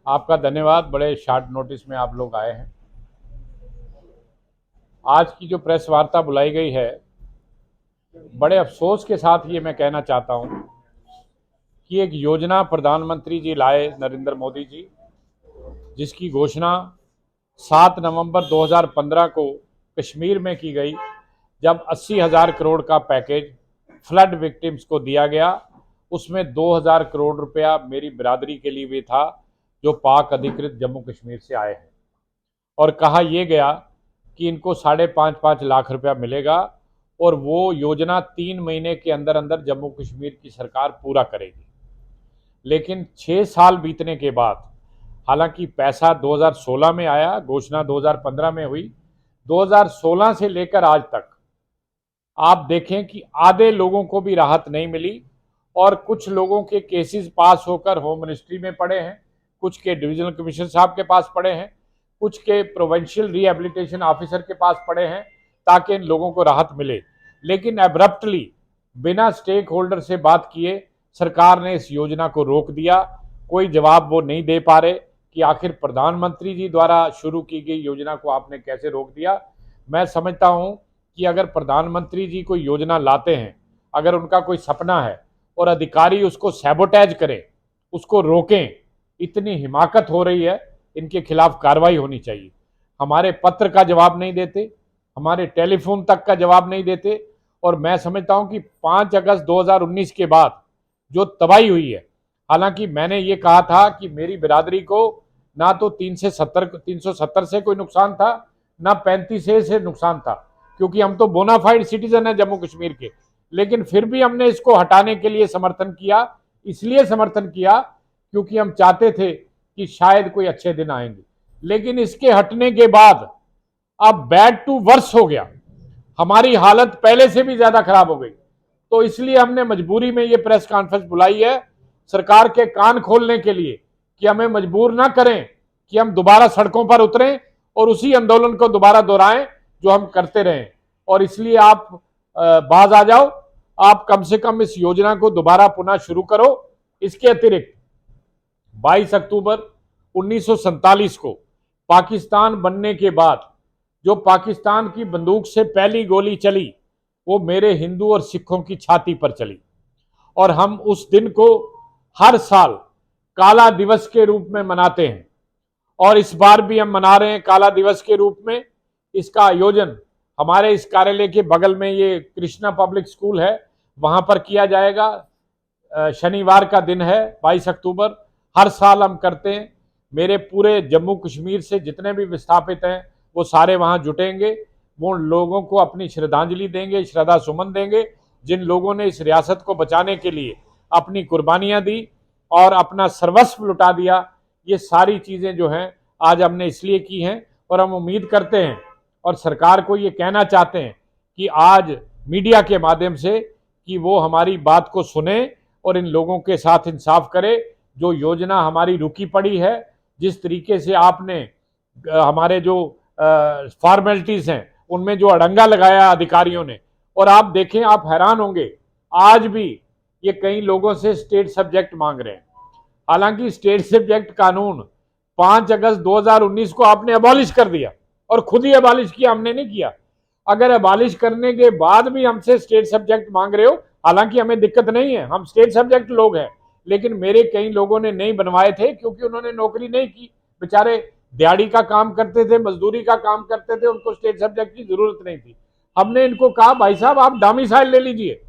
आपका धन्यवाद। बड़े शॉर्ट नोटिस में आप लोग आए हैं। आज की जो प्रेस वार्ता बुलाई गई है, बड़े अफसोस के साथ ये मैं कहना चाहता हूं कि एक योजना प्रधानमंत्री जी लाए, नरेंद्र मोदी जी, जिसकी घोषणा 7 नवंबर 2015 को कश्मीर में की गई, जब 80,000 करोड़ का पैकेज फ्लड विक्टिम्स को दिया गया। उसमें 2,000 करोड़ रुपया मेरी बिरादरी के लिए भी था, जो पाक अधिकृत जम्मू कश्मीर से आए हैं, और कहा यह गया कि इनको 5.5 लाख रुपया मिलेगा और वो योजना 3 महीने के अंदर अंदर जम्मू कश्मीर की सरकार पूरा करेगी। लेकिन 6 साल बीतने के बाद, हालांकि पैसा 2016 में आया, घोषणा 2015 में हुई, 2016 से लेकर आज तक आप देखें कि आधे लोगों को भी राहत नहीं मिली, और कुछ लोगों के केसेस पास होकर होम मिनिस्ट्री में पड़े हैं, कुछ के डिविजनल कमिश्नर साहब के पास पड़े हैं, कुछ के प्रोविंशियल रिहेबिलिटेशन ऑफिसर के पास पड़े हैं, ताकि इन लोगों को राहत मिले। लेकिन एब्रप्टली, बिना स्टेक होल्डर से बात किए, सरकार ने इस योजना को रोक दिया। कोई जवाब वो नहीं दे पा रहे कि आखिर प्रधानमंत्री जी द्वारा शुरू की गई योजना को आपने कैसे रोक दिया। मैं समझता हूं कि अगर प्रधानमंत्री जी कोई योजना लाते हैं, अगर उनका कोई सपना है और अधिकारी उसको सैबोटेज करें, उसको रोकें, इतनी हिमाकत हो रही है, इनके खिलाफ कार्रवाई होनी चाहिए। हमारे पत्र का जवाब नहीं देते, हमारे टेलीफोन तक का जवाब नहीं देते, और मैं समझता हूं कि 5 अगस्त 2019 के बाद जो तबाही हुई है, हालांकि मैंने ये कहा था कि मेरी बिरादरी को ना तो 370 से कोई नुकसान था, ना 35 से नुकसान था, क्योंकि हम तो बोनाफाइड सिटीजन है जम्मू कश्मीर के। लेकिन फिर भी हमने इसको हटाने के लिए समर्थन किया, इसलिए समर्थन किया क्योंकि हम चाहते थे कि शायद कोई अच्छे दिन आएंगे। लेकिन इसके हटने के बाद अब बैड टू वर्स हो गया, हमारी हालत पहले से भी ज्यादा खराब हो गई। तो इसलिए हमने मजबूरी में ये प्रेस कॉन्फ्रेंस बुलाई है, सरकार के कान खोलने के लिए, कि हमें मजबूर ना करें कि हम दोबारा सड़कों पर उतरें और उसी आंदोलन को दोबारा दोहराएं जो हम करते रहे। और इसलिए आप बाज आ जाओ, आप कम से कम इस योजना को दोबारा पुनः शुरू करो। इसके अतिरिक्त 22 अक्टूबर 1947 को पाकिस्तान बनने के बाद जो पाकिस्तान की बंदूक से पहली गोली चली, वो मेरे हिंदू और सिखों की छाती पर चली, और हम उस दिन को हर साल काला दिवस के रूप में मनाते हैं, और इस बार भी हम मना रहे हैं काला दिवस के रूप में। इसका आयोजन हमारे इस कार्यालय के बगल में ये कृष्णा पब्लिक स्कूल है, वहां पर किया जाएगा। शनिवार का दिन है 22 अक्टूबर, हर साल हम करते हैं। मेरे पूरे जम्मू कश्मीर से जितने भी विस्थापित हैं वो सारे वहां जुटेंगे, वो लोगों को अपनी श्रद्धांजलि देंगे, श्रद्धा सुमन देंगे, जिन लोगों ने इस रियासत को बचाने के लिए अपनी कुर्बानियां दी और अपना सर्वस्व लुटा दिया। ये सारी चीजें जो हैं आज हमने इसलिए की हैं, और हम उम्मीद करते हैं और सरकार को ये कहना चाहते हैं कि आज मीडिया के माध्यम से कि वो हमारी बात को सुने और इन लोगों के साथ इंसाफ करे। जो योजना हमारी रुकी पड़ी है, जिस तरीके से आपने हमारे जो फॉर्मेलिटीज हैं उनमें जो अड़ंगा लगाया अधिकारियों ने, और आप देखें, आप हैरान होंगे, आज भी ये कई लोगों से स्टेट सब्जेक्ट मांग रहे हैं। हालांकि स्टेट सब्जेक्ट कानून 5 अगस्त 2019 को आपने अबॉलिश कर दिया, और खुद ही अबॉलिश किया, हमने नहीं किया। अगर अबॉलिश करने के बाद भी हमसे स्टेट सब्जेक्ट मांग रहे हो, हालांकि हमें दिक्कत नहीं है, हम स्टेट सब्जेक्ट लोग हैं, लेकिन मेरे कई लोगों ने नहीं बनवाए थे क्योंकि उन्होंने नौकरी नहीं की, बेचारे दिहाड़ी का काम करते थे, मजदूरी का काम करते थे, उनको स्टेट सब्जेक्ट की जरूरत नहीं थी। हमने इनको कहा भाई साहब आप डोमिसाइल ले लीजिए,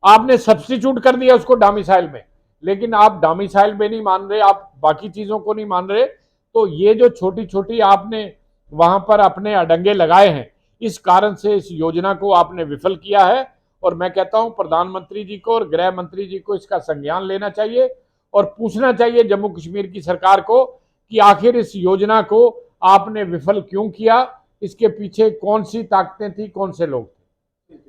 आपने सब्स्टिट्यूट कर दिया उसको डोमिसाइल में, लेकिन आप डोमिसाइल में नहीं मान रहे, आप बाकी चीजों को नहीं मान रहे। तो ये जो छोटी छोटी आपने वहां पर अपने अडंगे लगाए हैं, इस कारण से इस योजना को आपने विफल किया है। और मैं कहता हूं प्रधानमंत्री जी को और गृह मंत्री जी को इसका संज्ञान लेना चाहिए और पूछना चाहिए जम्मू कश्मीर की सरकार को कि आखिर इस योजना को आपने विफल क्यों किया, इसके पीछे कौन सी ताकतें थी, कौन से लोग।